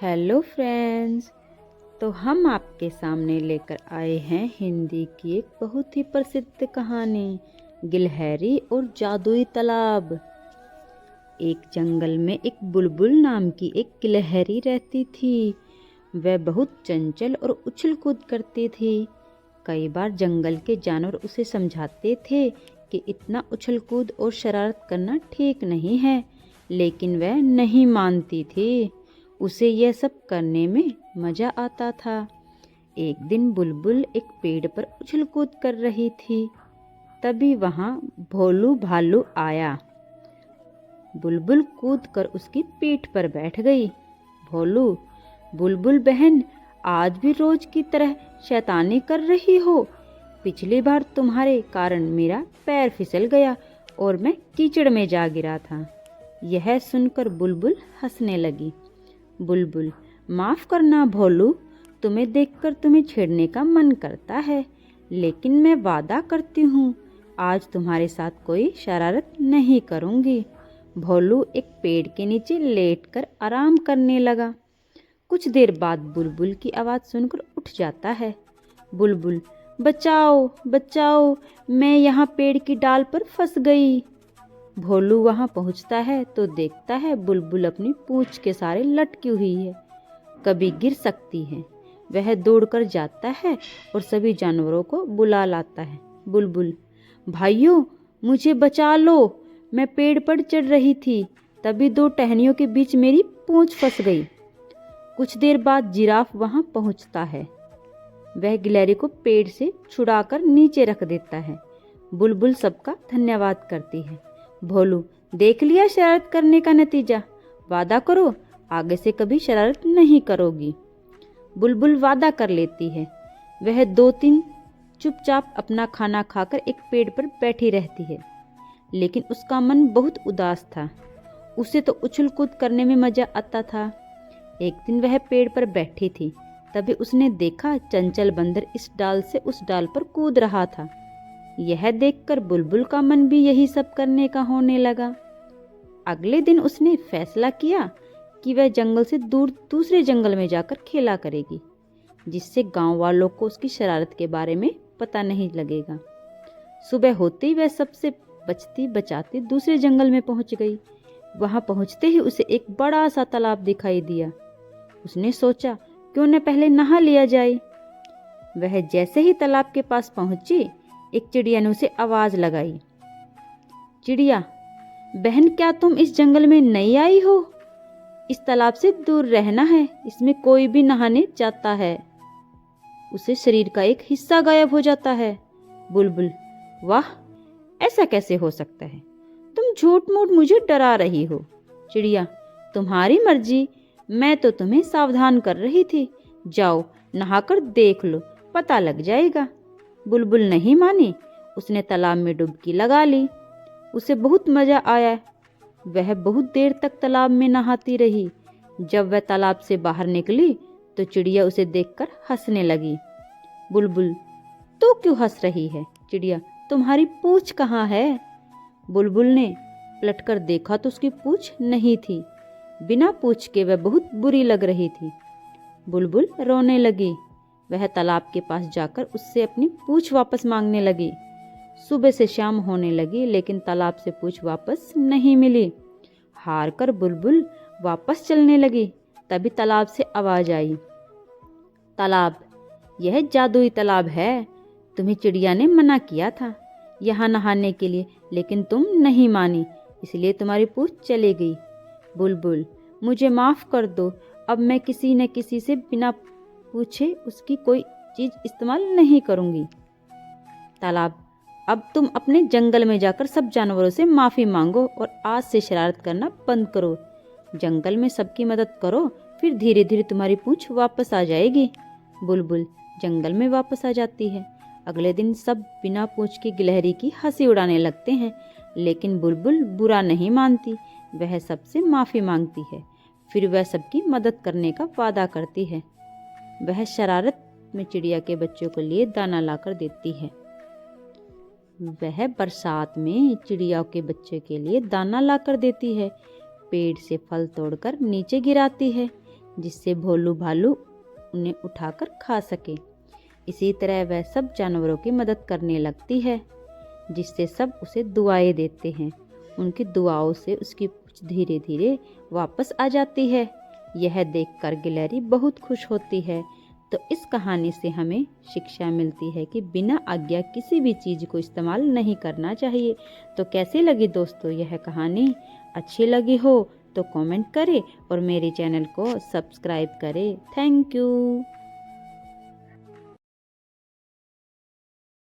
Hello friends. तो हम आपके सामने लेकर आए हैं हिंदी की एक बहुत ही प्रसिद्ध कहानी, गिलहरी और जादुई तालाब। एक जंगल में एक बुलबुल नाम की एक गिलहरी रहती थी। वह बहुत चंचल और उछल कूद करती थी। कई बार जंगल के जानवर उसे समझाते थे कि इतना उछल कूद और शरारत करना ठीक नहीं है, लेकिन वह नहीं मानती थी। उसे यह सब करने में मजा आता था। एक दिन बुलबुल एक पेड़ पर उछल कूद कर रही थी। तभी वहां भोलू भालू आया। बुलबुल कूद कर उसकी पीठ पर बैठ गई। भोलू, बुलबुल बहन, आज भी रोज की तरह शैतानी कर रही हो। पिछली बार तुम्हारे कारण मेरा पैर फिसल गया और मैं कीचड़ में जा गिरा था। यह सुनकर बुलबुल हंसने लगी। बुलबुल, माफ करना भोलू, तुम्हें देखकर तुम्हें छेड़ने का मन करता है, लेकिन मैं वादा करती हूँ आज तुम्हारे साथ कोई शरारत नहीं करूँगी। भोलू एक पेड़ के नीचे लेटकर आराम करने लगा। कुछ देर बाद बुलबुल की आवाज़ सुनकर उठ जाता है। बुलबुल, बचाओ बचाओ, मैं यहाँ पेड़ की डाल पर फंस गई। भोलू वहां पहुंचता है तो देखता है बुलबुल अपनी पूंछ के सारे लटकी हुई है, कभी गिर सकती है। वह दौड़कर जाता है और सभी जानवरों को बुला लाता है। बुलबुल, भाइयों मुझे बचा लो, मैं पेड़ पर चढ़ रही थी, तभी दो टहनियों के बीच मेरी पूंछ फंस गई। कुछ देर बाद जिराफ वहां पहुंचता है। वह गिलहरी को पेड़ से छुड़ाकर नीचे रख देता है। बुलबुल सबका धन्यवाद करती है। भोलू, देख लिया शरारत करने का नतीजा, वादा करो आगे से कभी शरारत नहीं करोगी। बुलबुल वादा कर लेती है। वह 2 दिन चुपचाप अपना खाना खाकर एक पेड़ पर बैठी रहती है, लेकिन उसका मन बहुत उदास था। उसे तो उछल कूद करने में मजा आता था। एक दिन वह पेड़ पर बैठी थी, तभी उसने देखा चंचल बंदर इस डाल से उस डाल पर कूद रहा था। यह देखकर बुलबुल का मन भी यही सब करने का होने लगा। अगले दिन उसने फैसला किया कि वह जंगल से दूर दूसरे जंगल में जाकर खेला करेगी, जिससे गांव वालों को उसकी शरारत के बारे में पता नहीं लगेगा। सुबह होते ही वह सबसे बचती बचाती दूसरे जंगल में पहुंच गई। वहां पहुंचते ही उसे एक बड़ा सा तालाब दिखाई दिया। उसने सोचा क्यों न पहले नहा लिया जाए। वह जैसे ही तालाब के पास पहुंची, एक चिड़िया ने उसे आवाज लगाई। चिड़िया बहन, क्या तुम इस जंगल में नई आई हो? इस तालाब से दूर रहना है, इसमें कोई भी नहाने जाता है उसे शरीर का एक हिस्सा गायब हो जाता है। बुलबुल, वाह, ऐसा कैसे हो सकता है? तुम झूठ मूठ मुझे डरा रही हो। चिड़िया, तुम्हारी मर्जी, मैं तो तुम्हें सावधान कर रही थी। जाओ नहाकर देख लो, पता लग जाएगा। बुलबुल नहीं मानी। उसने तालाब में डुबकी लगा ली। उसे बहुत मजा आया। वह बहुत देर तक तालाब में नहाती रही। जब वह तालाब से बाहर निकली तो चिड़िया उसे देखकर हंसने लगी। बुलबुल, तू क्यों हंस रही है? चिड़िया, तुम्हारी पूंछ कहाँ है? बुलबुल ने पलटकर देखा तो उसकी पूंछ नहीं थी। बिना पूंछ के वह बहुत बुरी लग रही थी। बुलबुल रोने लगी। वह तालाब के पास जाकर उससे अपनी पूंछ वापस मांगने लगी। सुबह से शाम होने लगी, लेकिन तालाब से पूंछ वापस नहीं मिली। हार कर बुलबुल वापस चलने लगी। तभी तालाब से आवाज आई। तालाब, यह जादुई तालाब है। तुम्हें चिड़िया ने मना किया था यहाँ नहाने के लिए, लेकिन तुम नहीं मानी, इसलिए तुम्हारी पूंछ चली गई। बुलबुल, मुझे माफ कर दो, अब मैं किसी न किसी से बिना पूछे उसकी कोई चीज इस्तेमाल नहीं करूंगी। तालाब, अब तुम अपने जंगल में जाकर सब जानवरों से माफी मांगो और आज से शरारत करना बंद करो। जंगल में सबकी मदद करो, फिर धीरे धीरे तुम्हारी पूंछ वापस आ जाएगी। बुलबुल जंगल में वापस आ जाती है। अगले दिन सब बिना पूंछ की गिलहरी की हंसी उड़ाने लगते हैं, लेकिन बुलबुल बुरा नहीं मानती। वह सबसे माफी मांगती है। फिर वह सबकी मदद करने का वादा करती है। वह शरारत में चिड़िया के बच्चों के लिए दाना लाकर देती है। वह बरसात में चिड़िया के बच्चे के लिए दाना लाकर देती है। पेड़ से फल तोड़कर नीचे गिराती है। जिससे भोलू भालू उन्हें उठाकर खा सके। इसी तरह वह सब जानवरों की मदद करने लगती है, जिससे सब उसे दुआएं देते हैं। उनकी दुआओं से उसकी पूंछ धीरे धीरे वापस आ जाती है। यह देखकर गिलहरी बहुत खुश होती है। तो इस कहानी से हमें शिक्षा मिलती है कि बिना आज्ञा किसी भी चीज़ को इस्तेमाल नहीं करना चाहिए। तो कैसी लगी दोस्तों यह कहानी? अच्छी लगी हो तो कमेंट करें और मेरे चैनल को सब्सक्राइब करें। Thank you.